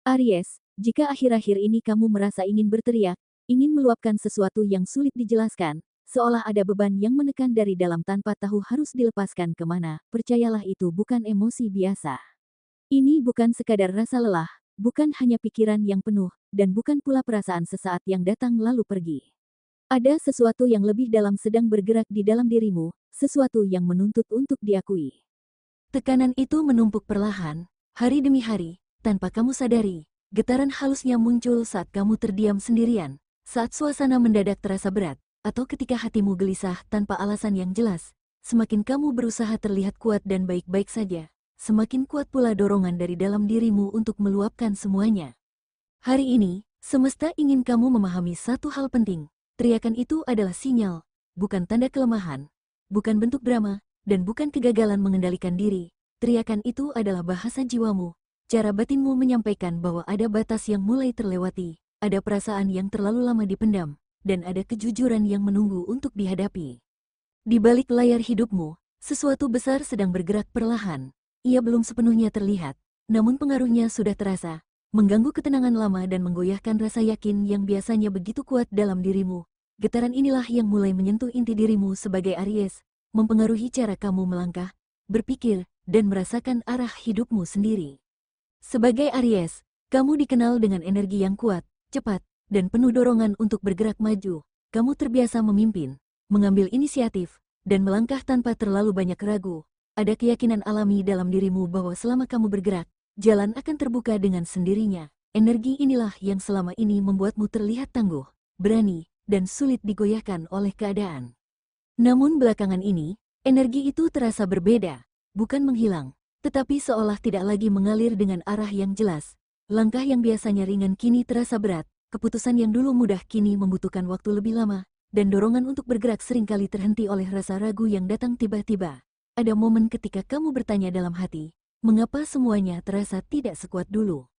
Aries, jika akhir-akhir ini kamu merasa ingin berteriak, ingin meluapkan sesuatu yang sulit dijelaskan, seolah ada beban yang menekan dari dalam tanpa tahu harus dilepaskan kemana, percayalah itu bukan emosi biasa. Ini bukan sekadar rasa lelah, bukan hanya pikiran yang penuh, dan bukan pula perasaan sesaat yang datang lalu pergi. Ada sesuatu yang lebih dalam sedang bergerak di dalam dirimu, sesuatu yang menuntut untuk diakui. Tekanan itu menumpuk perlahan, hari demi hari, tanpa kamu sadari. Getaran halusnya muncul saat kamu terdiam sendirian, saat suasana mendadak terasa berat, atau ketika hatimu gelisah tanpa alasan yang jelas. Semakin kamu berusaha terlihat kuat dan baik-baik saja, semakin kuat pula dorongan dari dalam dirimu untuk meluapkan semuanya. Hari ini, semesta ingin kamu memahami satu hal penting. Teriakan itu adalah sinyal, bukan tanda kelemahan, bukan bentuk drama, dan bukan kegagalan mengendalikan diri. Teriakan itu adalah bahasa jiwamu, cara batinmu menyampaikan bahwa ada batas yang mulai terlewati, ada perasaan yang terlalu lama dipendam, dan ada kejujuran yang menunggu untuk dihadapi. Di balik layar hidupmu, sesuatu besar sedang bergerak perlahan. Ia belum sepenuhnya terlihat, namun pengaruhnya sudah terasa, mengganggu ketenangan lama dan menggoyahkan rasa yakin yang biasanya begitu kuat dalam dirimu. Getaran inilah yang mulai menyentuh inti dirimu sebagai Aries, mempengaruhi cara kamu melangkah, berpikir, dan merasakan arah hidupmu sendiri. Sebagai Aries, kamu dikenal dengan energi yang kuat, cepat, dan penuh dorongan untuk bergerak maju. Kamu terbiasa memimpin, mengambil inisiatif, dan melangkah tanpa terlalu banyak ragu. Ada keyakinan alami dalam dirimu bahwa selama kamu bergerak, jalan akan terbuka dengan sendirinya. Energi inilah yang selama ini membuatmu terlihat tangguh, berani, dan sulit digoyahkan oleh keadaan. Namun belakangan ini, energi itu terasa berbeda, bukan menghilang, tetapi seolah tidak lagi mengalir dengan arah yang jelas. Langkah yang biasanya ringan kini terasa berat, keputusan yang dulu mudah kini membutuhkan waktu lebih lama, dan dorongan untuk bergerak seringkali terhenti oleh rasa ragu yang datang tiba-tiba. Ada momen ketika kamu bertanya dalam hati, mengapa semuanya terasa tidak sekuat dulu?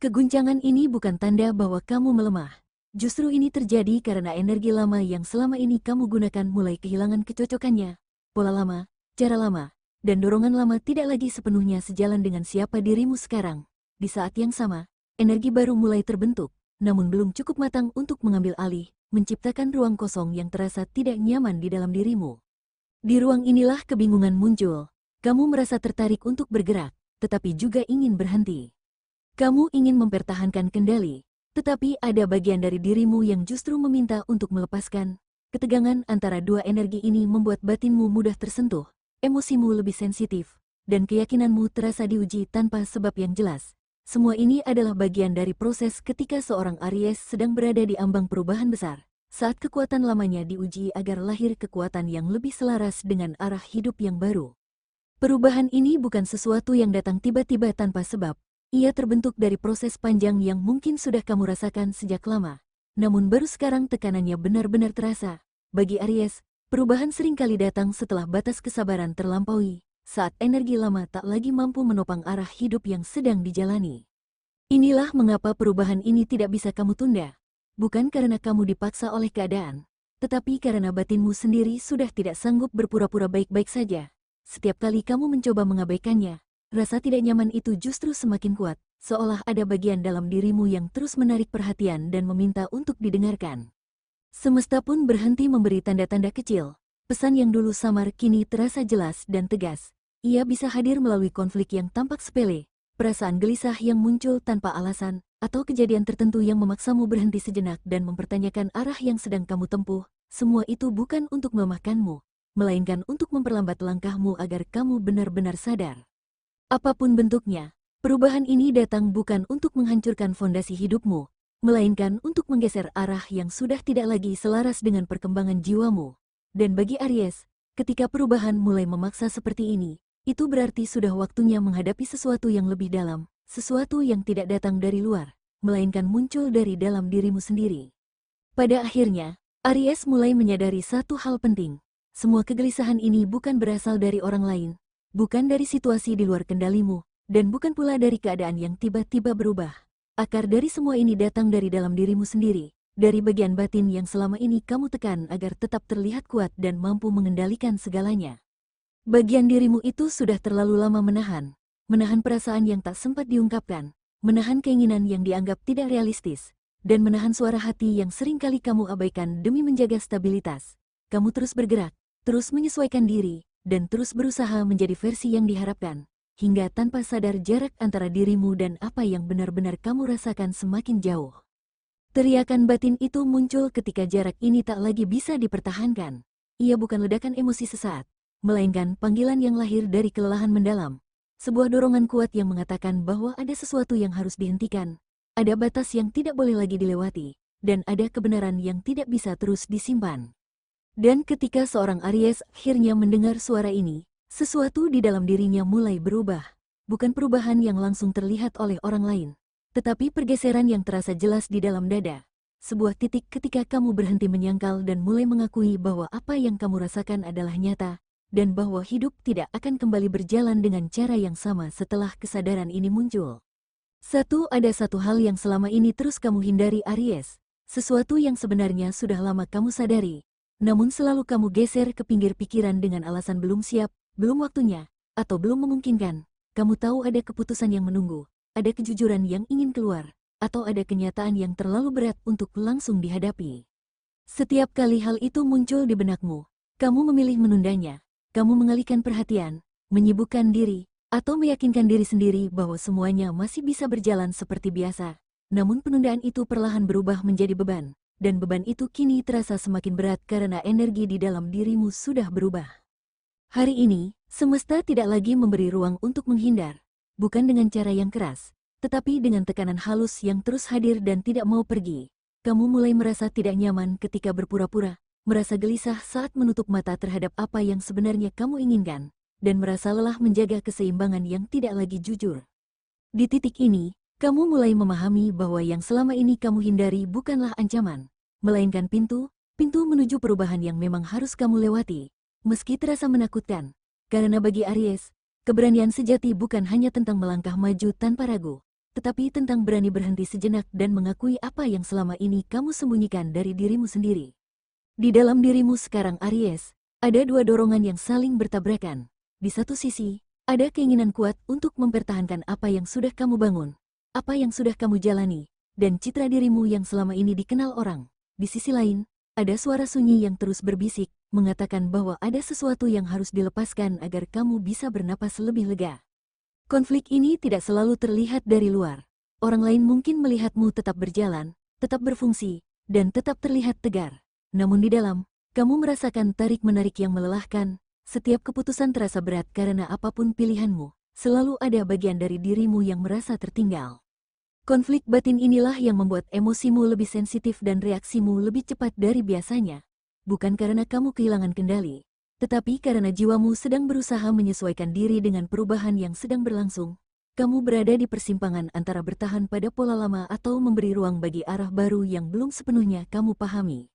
Keguncangan ini bukan tanda bahwa kamu melemah. Justru ini terjadi karena energi lama yang selama ini kamu gunakan mulai kehilangan kecocokannya. Pola lama, cara lama, dan dorongan lama tidak lagi sepenuhnya sejalan dengan siapa dirimu sekarang. Di saat yang sama, energi baru mulai terbentuk, namun belum cukup matang untuk mengambil alih, menciptakan ruang kosong yang terasa tidak nyaman di dalam dirimu. Di ruang inilah kebingungan muncul. Kamu merasa tertarik untuk bergerak, tetapi juga ingin berhenti. Kamu ingin mempertahankan kendali, tetapi ada bagian dari dirimu yang justru meminta untuk melepaskan. Ketegangan antara dua energi ini membuat batinmu mudah tersentuh, emosimu lebih sensitif, dan keyakinanmu terasa diuji tanpa sebab yang jelas. Semua ini adalah bagian dari proses ketika seorang Aries sedang berada di ambang perubahan besar, saat kekuatan lamanya diuji agar lahir kekuatan yang lebih selaras dengan arah hidup yang baru. Perubahan ini bukan sesuatu yang datang tiba-tiba tanpa sebab. Ia terbentuk dari proses panjang yang mungkin sudah kamu rasakan sejak lama. Namun baru sekarang tekanannya benar-benar terasa. Bagi Aries, perubahan seringkali datang setelah batas kesabaran terlampaui, saat energi lama tak lagi mampu menopang arah hidup yang sedang dijalani. Inilah mengapa perubahan ini tidak bisa kamu tunda. Bukan karena kamu dipaksa oleh keadaan, tetapi karena batinmu sendiri sudah tidak sanggup berpura-pura baik-baik saja. Setiap kali kamu mencoba mengabaikannya, rasa tidak nyaman itu justru semakin kuat, seolah ada bagian dalam dirimu yang terus menarik perhatian dan meminta untuk didengarkan. Semesta pun berhenti memberi tanda-tanda kecil. Pesan yang dulu samar kini terasa jelas dan tegas. Ia bisa hadir melalui konflik yang tampak sepele, perasaan gelisah yang muncul tanpa alasan, atau kejadian tertentu yang memaksamu berhenti sejenak dan mempertanyakan arah yang sedang kamu tempuh. Semua itu bukan untuk melemahkanmu, melainkan untuk memperlambat langkahmu agar kamu benar-benar sadar. Apapun bentuknya, perubahan ini datang bukan untuk menghancurkan fondasi hidupmu, melainkan untuk menggeser arah yang sudah tidak lagi selaras dengan perkembangan jiwamu. Dan bagi Aries, ketika perubahan mulai memaksa seperti ini, itu berarti sudah waktunya menghadapi sesuatu yang lebih dalam, sesuatu yang tidak datang dari luar, melainkan muncul dari dalam dirimu sendiri. Pada akhirnya, Aries mulai menyadari satu hal penting. Semua kegelisahan ini bukan berasal dari orang lain, bukan dari situasi di luar kendalimu, dan bukan pula dari keadaan yang tiba-tiba berubah. Akar dari semua ini datang dari dalam dirimu sendiri, dari bagian batin yang selama ini kamu tekan agar tetap terlihat kuat dan mampu mengendalikan segalanya. Bagian dirimu itu sudah terlalu lama menahan perasaan yang tak sempat diungkapkan, menahan keinginan yang dianggap tidak realistis, dan menahan suara hati yang sering kali kamu abaikan demi menjaga stabilitas. Kamu terus bergerak, terus menyesuaikan diri, dan terus berusaha menjadi versi yang diharapkan, hingga tanpa sadar jarak antara dirimu dan apa yang benar-benar kamu rasakan semakin jauh. Teriakan batin itu muncul ketika jarak ini tak lagi bisa dipertahankan. Ia bukan ledakan emosi sesaat, melainkan panggilan yang lahir dari kelelahan mendalam. Sebuah dorongan kuat yang mengatakan bahwa ada sesuatu yang harus dihentikan, ada batas yang tidak boleh lagi dilewati, dan ada kebenaran yang tidak bisa terus disimpan. Dan ketika seorang Aries akhirnya mendengar suara ini, sesuatu di dalam dirinya mulai berubah. Bukan perubahan yang langsung terlihat oleh orang lain, tetapi pergeseran yang terasa jelas di dalam dada. Sebuah titik ketika kamu berhenti menyangkal dan mulai mengakui bahwa apa yang kamu rasakan adalah nyata, dan bahwa hidup tidak akan kembali berjalan dengan cara yang sama setelah kesadaran ini muncul. Ada satu hal yang selama ini terus kamu hindari Aries, sesuatu yang sebenarnya sudah lama kamu sadari, namun selalu kamu geser ke pinggir pikiran dengan alasan belum siap, belum waktunya, atau belum memungkinkan. Kamu tahu ada keputusan yang menunggu, ada kejujuran yang ingin keluar, atau ada kenyataan yang terlalu berat untuk langsung dihadapi. Setiap kali hal itu muncul di benakmu, kamu memilih menundanya. Kamu mengalihkan perhatian, menyibukkan diri, atau meyakinkan diri sendiri bahwa semuanya masih bisa berjalan seperti biasa. Namun penundaan itu perlahan berubah menjadi beban, dan beban itu kini terasa semakin berat karena energi di dalam dirimu sudah berubah. Hari ini, semesta tidak lagi memberi ruang untuk menghindar, bukan dengan cara yang keras, tetapi dengan tekanan halus yang terus hadir dan tidak mau pergi. Kamu mulai merasa tidak nyaman ketika berpura-pura, merasa gelisah saat menutup mata terhadap apa yang sebenarnya kamu inginkan, dan merasa lelah menjaga keseimbangan yang tidak lagi jujur. Di titik ini, kamu mulai memahami bahwa yang selama ini kamu hindari bukanlah ancaman, melainkan pintu menuju perubahan yang memang harus kamu lewati, meski terasa menakutkan. Karena bagi Aries, keberanian sejati bukan hanya tentang melangkah maju tanpa ragu, tetapi tentang berani berhenti sejenak dan mengakui apa yang selama ini kamu sembunyikan dari dirimu sendiri. Di dalam dirimu sekarang Aries, ada dua dorongan yang saling bertabrakan. Di satu sisi, ada keinginan kuat untuk mempertahankan apa yang sudah kamu bangun, apa yang sudah kamu jalani, dan citra dirimu yang selama ini dikenal orang. Di sisi lain, ada suara sunyi yang terus berbisik, mengatakan bahwa ada sesuatu yang harus dilepaskan agar kamu bisa bernapas lebih lega. Konflik ini tidak selalu terlihat dari luar. Orang lain mungkin melihatmu tetap berjalan, tetap berfungsi, dan tetap terlihat tegar. Namun di dalam, kamu merasakan tarik-menarik yang melelahkan. Setiap keputusan terasa berat karena apapun pilihanmu, selalu ada bagian dari dirimu yang merasa tertinggal. Konflik batin inilah yang membuat emosimu lebih sensitif dan reaksimu lebih cepat dari biasanya. Bukan karena kamu kehilangan kendali, tetapi karena jiwamu sedang berusaha menyesuaikan diri dengan perubahan yang sedang berlangsung. Kamu berada di persimpangan antara bertahan pada pola lama atau memberi ruang bagi arah baru yang belum sepenuhnya kamu pahami.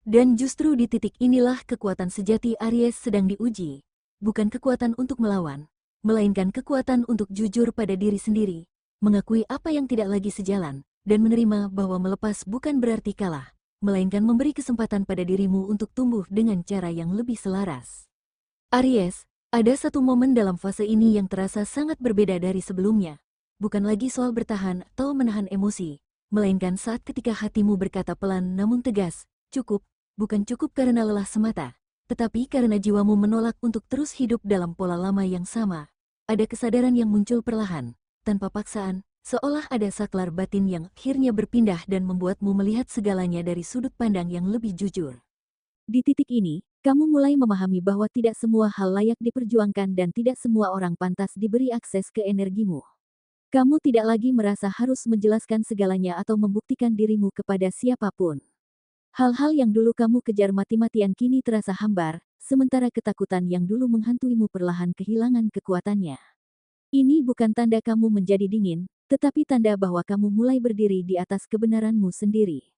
Dan justru di titik inilah kekuatan sejati Aries sedang diuji. Bukan kekuatan untuk melawan, melainkan kekuatan untuk jujur pada diri sendiri, mengakui apa yang tidak lagi sejalan, dan menerima bahwa melepas bukan berarti kalah, melainkan memberi kesempatan pada dirimu untuk tumbuh dengan cara yang lebih selaras. Aries, ada satu momen dalam fase ini yang terasa sangat berbeda dari sebelumnya. Bukan lagi soal bertahan atau menahan emosi, melainkan saat ketika hatimu berkata pelan namun tegas, cukup. Bukan cukup karena lelah semata, tetapi karena jiwamu menolak untuk terus hidup dalam pola lama yang sama. Ada kesadaran yang muncul perlahan, tanpa paksaan, seolah ada saklar batin yang akhirnya berpindah dan membuatmu melihat segalanya dari sudut pandang yang lebih jujur. Di titik ini, kamu mulai memahami bahwa tidak semua hal layak diperjuangkan dan tidak semua orang pantas diberi akses ke energimu. Kamu tidak lagi merasa harus menjelaskan segalanya atau membuktikan dirimu kepada siapapun. Hal-hal yang dulu kamu kejar mati-matian kini terasa hambar, sementara ketakutan yang dulu menghantuimu perlahan kehilangan kekuatannya. Ini bukan tanda kamu menjadi dingin, tetapi tanda bahwa kamu mulai berdiri di atas kebenaranmu sendiri.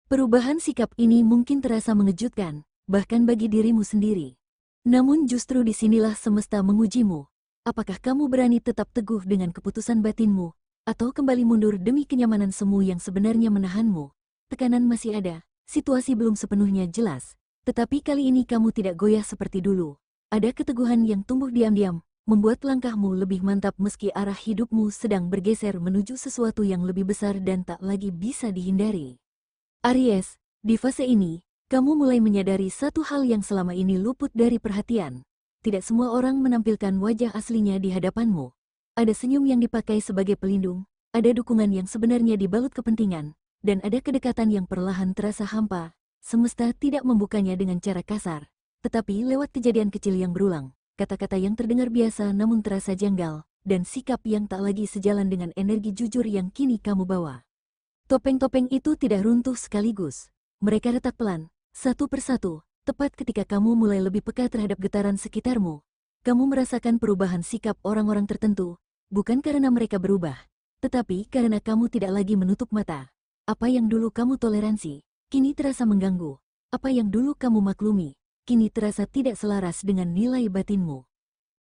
Perubahan sikap ini mungkin terasa mengejutkan, bahkan bagi dirimu sendiri. Namun justru disinilah semesta mengujimu. Apakah kamu berani tetap teguh dengan keputusan batinmu, atau kembali mundur demi kenyamanan semu yang sebenarnya menahanmu? Tekanan masih ada. Situasi belum sepenuhnya jelas, tetapi kali ini kamu tidak goyah seperti dulu. Ada keteguhan yang tumbuh diam-diam, membuat langkahmu lebih mantap meski arah hidupmu sedang bergeser menuju sesuatu yang lebih besar dan tak lagi bisa dihindari. Aries, di fase ini, kamu mulai menyadari satu hal yang selama ini luput dari perhatian. Tidak semua orang menampilkan wajah aslinya di hadapanmu. Ada senyum yang dipakai sebagai pelindung, ada dukungan yang sebenarnya dibalut kepentingan, dan ada kedekatan yang perlahan terasa hampa. Semesta tidak membukanya dengan cara kasar, tetapi lewat kejadian kecil yang berulang, kata-kata yang terdengar biasa namun terasa janggal, dan sikap yang tak lagi sejalan dengan energi jujur yang kini kamu bawa. Topeng-topeng itu tidak runtuh sekaligus. Mereka retak pelan, satu persatu, tepat ketika kamu mulai lebih peka terhadap getaran sekitarmu. Kamu merasakan perubahan sikap orang-orang tertentu, bukan karena mereka berubah, tetapi karena kamu tidak lagi menutup mata. Apa yang dulu kamu toleransi, kini terasa mengganggu. Apa yang dulu kamu maklumi, kini terasa tidak selaras dengan nilai batinmu.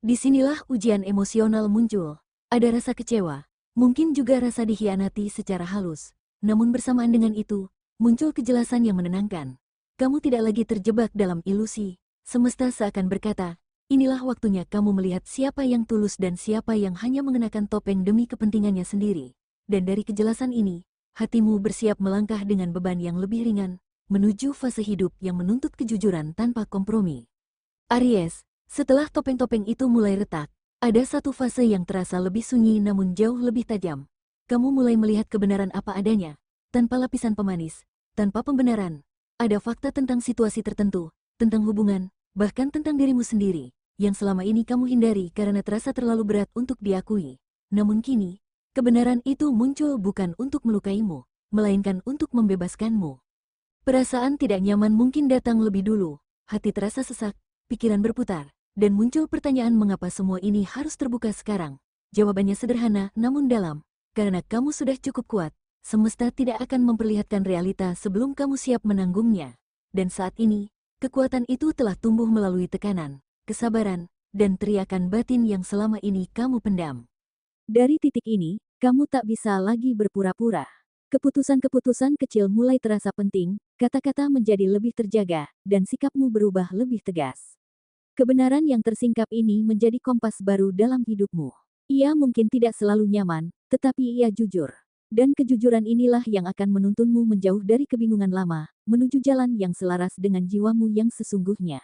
Disinilah ujian emosional muncul. Ada rasa kecewa, mungkin juga rasa dikhianati secara halus. Namun bersamaan dengan itu, muncul kejelasan yang menenangkan. Kamu tidak lagi terjebak dalam ilusi. Semesta seakan berkata, inilah waktunya kamu melihat siapa yang tulus dan siapa yang hanya mengenakan topeng demi kepentingannya sendiri. Dan dari kejelasan ini, hatimu bersiap melangkah dengan beban yang lebih ringan, menuju fase hidup yang menuntut kejujuran tanpa kompromi. Aries, setelah topeng-topeng itu mulai retak, ada satu fase yang terasa lebih sunyi namun jauh lebih tajam. Kamu mulai melihat kebenaran apa adanya, tanpa lapisan pemanis, tanpa pembenaran. Ada fakta tentang situasi tertentu, tentang hubungan, bahkan tentang dirimu sendiri, yang selama ini kamu hindari karena terasa terlalu berat untuk diakui. Namun kini, kebenaran itu muncul bukan untuk melukaimu, melainkan untuk membebaskanmu. Perasaan tidak nyaman mungkin datang lebih dulu, hati terasa sesak, pikiran berputar, dan muncul pertanyaan mengapa semua ini harus terbuka sekarang. Jawabannya sederhana namun dalam, karena kamu sudah cukup kuat, semesta tidak akan memperlihatkan realita sebelum kamu siap menanggungnya. Dan saat ini, kekuatan itu telah tumbuh melalui tekanan, kesabaran, dan teriakan batin yang selama ini kamu pendam. Dari titik ini, kamu tak bisa lagi berpura-pura. Keputusan-keputusan kecil mulai terasa penting, kata-kata menjadi lebih terjaga, dan sikapmu berubah lebih tegas. Kebenaran yang tersingkap ini menjadi kompas baru dalam hidupmu. Ia mungkin tidak selalu nyaman, tetapi ia jujur. Dan kejujuran inilah yang akan menuntunmu menjauh dari kebingungan lama, menuju jalan yang selaras dengan jiwamu yang sesungguhnya.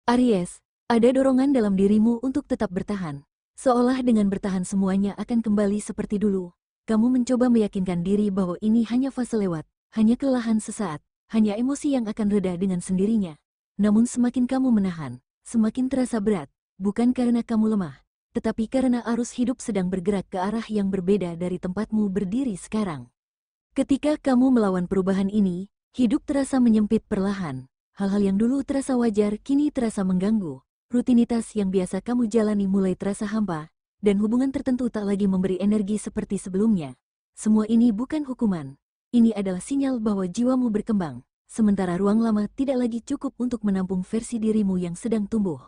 Aries, ada dorongan dalam dirimu untuk tetap bertahan. Seolah dengan bertahan semuanya akan kembali seperti dulu. Kamu mencoba meyakinkan diri bahwa ini hanya fase lewat, hanya kelelahan sesaat, hanya emosi yang akan reda dengan sendirinya. Namun semakin kamu menahan, semakin terasa berat, bukan karena kamu lemah, tetapi karena arus hidup sedang bergerak ke arah yang berbeda dari tempatmu berdiri sekarang. Ketika kamu melawan perubahan ini, hidup terasa menyempit perlahan. Hal-hal yang dulu terasa wajar kini terasa mengganggu. Rutinitas yang biasa kamu jalani mulai terasa hampa, dan hubungan tertentu tak lagi memberi energi seperti sebelumnya. Semua ini bukan hukuman. Ini adalah sinyal bahwa jiwamu berkembang, sementara ruang lama tidak lagi cukup untuk menampung versi dirimu yang sedang tumbuh.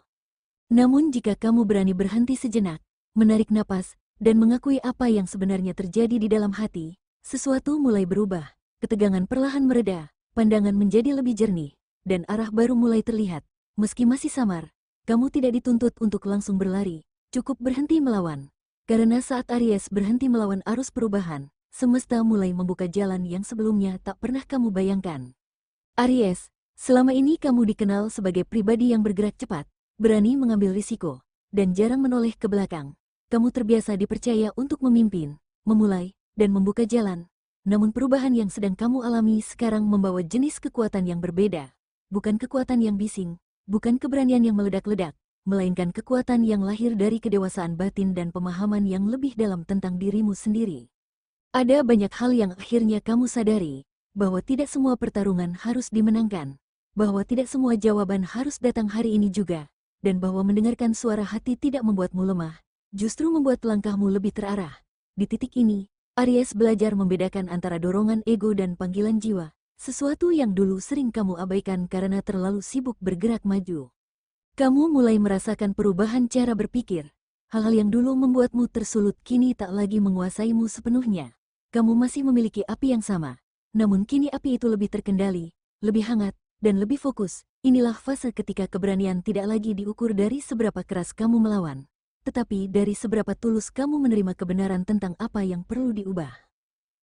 Namun jika kamu berani berhenti sejenak, menarik napas, dan mengakui apa yang sebenarnya terjadi di dalam hati, sesuatu mulai berubah. Ketegangan perlahan mereda, pandangan menjadi lebih jernih, dan arah baru mulai terlihat. Meski masih samar, kamu tidak dituntut untuk langsung berlari, cukup berhenti melawan. Karena saat Aries berhenti melawan arus perubahan, semesta mulai membuka jalan yang sebelumnya tak pernah kamu bayangkan. Aries, selama ini kamu dikenal sebagai pribadi yang bergerak cepat, berani mengambil risiko, dan jarang menoleh ke belakang. Kamu terbiasa dipercaya untuk memimpin, memulai, dan membuka jalan. Namun perubahan yang sedang kamu alami sekarang membawa jenis kekuatan yang berbeda. Bukan kekuatan yang bising, bukan keberanian yang meledak-ledak, melainkan kekuatan yang lahir dari kedewasaan batin dan pemahaman yang lebih dalam tentang dirimu sendiri. Ada banyak hal yang akhirnya kamu sadari, bahwa tidak semua pertarungan harus dimenangkan, bahwa tidak semua jawaban harus datang hari ini juga, dan bahwa mendengarkan suara hati tidak membuatmu lemah, justru membuat langkahmu lebih terarah. Di titik ini, Aries belajar membedakan antara dorongan ego dan panggilan jiwa, sesuatu yang dulu sering kamu abaikan karena terlalu sibuk bergerak maju. Kamu mulai merasakan perubahan cara berpikir. Hal-hal yang dulu membuatmu tersulut kini tak lagi menguasaimu sepenuhnya. Kamu masih memiliki api yang sama, namun kini api itu lebih terkendali, lebih hangat, dan lebih fokus. Inilah fase ketika keberanian tidak lagi diukur dari seberapa keras kamu melawan, tetapi dari seberapa tulus kamu menerima kebenaran tentang apa yang perlu diubah.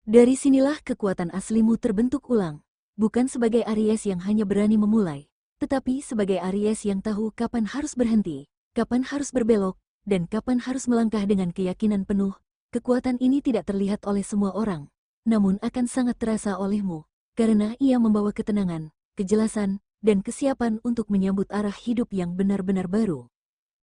Dari sinilah kekuatan aslimu terbentuk ulang, bukan sebagai Aries yang hanya berani memulai, tetapi sebagai Aries yang tahu kapan harus berhenti, kapan harus berbelok, dan kapan harus melangkah dengan keyakinan penuh. Kekuatan ini tidak terlihat oleh semua orang, namun akan sangat terasa olehmu, karena ia membawa ketenangan, kejelasan, dan kesiapan untuk menyambut arah hidup yang benar-benar baru.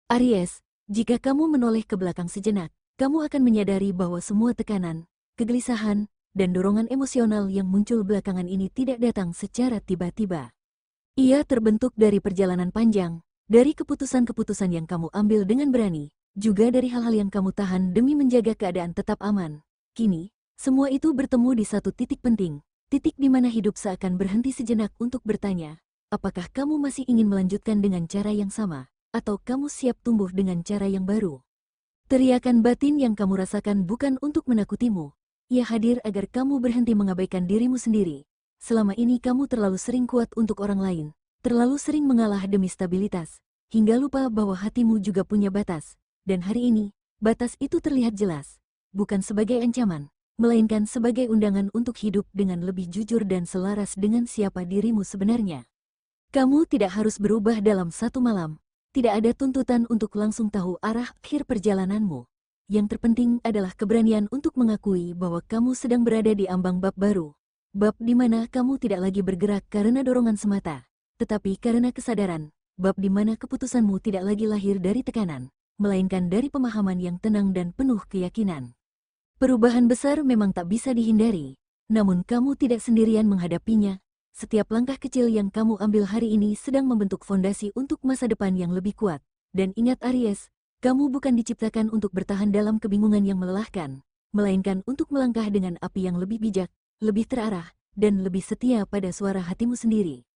Aries, jika kamu menoleh ke belakang sejenak, kamu akan menyadari bahwa semua tekanan, kegelisahan, dan dorongan emosional yang muncul belakangan ini tidak datang secara tiba-tiba. Ia terbentuk dari perjalanan panjang, dari keputusan-keputusan yang kamu ambil dengan berani, juga dari hal-hal yang kamu tahan demi menjaga keadaan tetap aman. Kini, semua itu bertemu di satu titik penting, titik di mana hidup seakan berhenti sejenak untuk bertanya, apakah kamu masih ingin melanjutkan dengan cara yang sama, atau kamu siap tumbuh dengan cara yang baru? Teriakan batin yang kamu rasakan bukan untuk menakutimu. Ia hadir agar kamu berhenti mengabaikan dirimu sendiri. Selama ini kamu terlalu sering kuat untuk orang lain, terlalu sering mengalah demi stabilitas, hingga lupa bahwa hatimu juga punya batas. Dan hari ini, batas itu terlihat jelas, bukan sebagai ancaman, melainkan sebagai undangan untuk hidup dengan lebih jujur dan selaras dengan siapa dirimu sebenarnya. Kamu tidak harus berubah dalam satu malam. Tidak ada tuntutan untuk langsung tahu arah akhir perjalananmu. Yang terpenting adalah keberanian untuk mengakui bahwa kamu sedang berada di ambang bab baru. Bab di mana kamu tidak lagi bergerak karena dorongan semata, tetapi karena kesadaran. Bab di mana keputusanmu tidak lagi lahir dari tekanan, melainkan dari pemahaman yang tenang dan penuh keyakinan. Perubahan besar memang tak bisa dihindari, namun kamu tidak sendirian menghadapinya. Setiap langkah kecil yang kamu ambil hari ini sedang membentuk fondasi untuk masa depan yang lebih kuat. Dan ingat Aries, kamu bukan diciptakan untuk bertahan dalam kebingungan yang melelahkan, melainkan untuk melangkah dengan api yang lebih bijak, lebih terarah, dan lebih setia pada suara hatimu sendiri.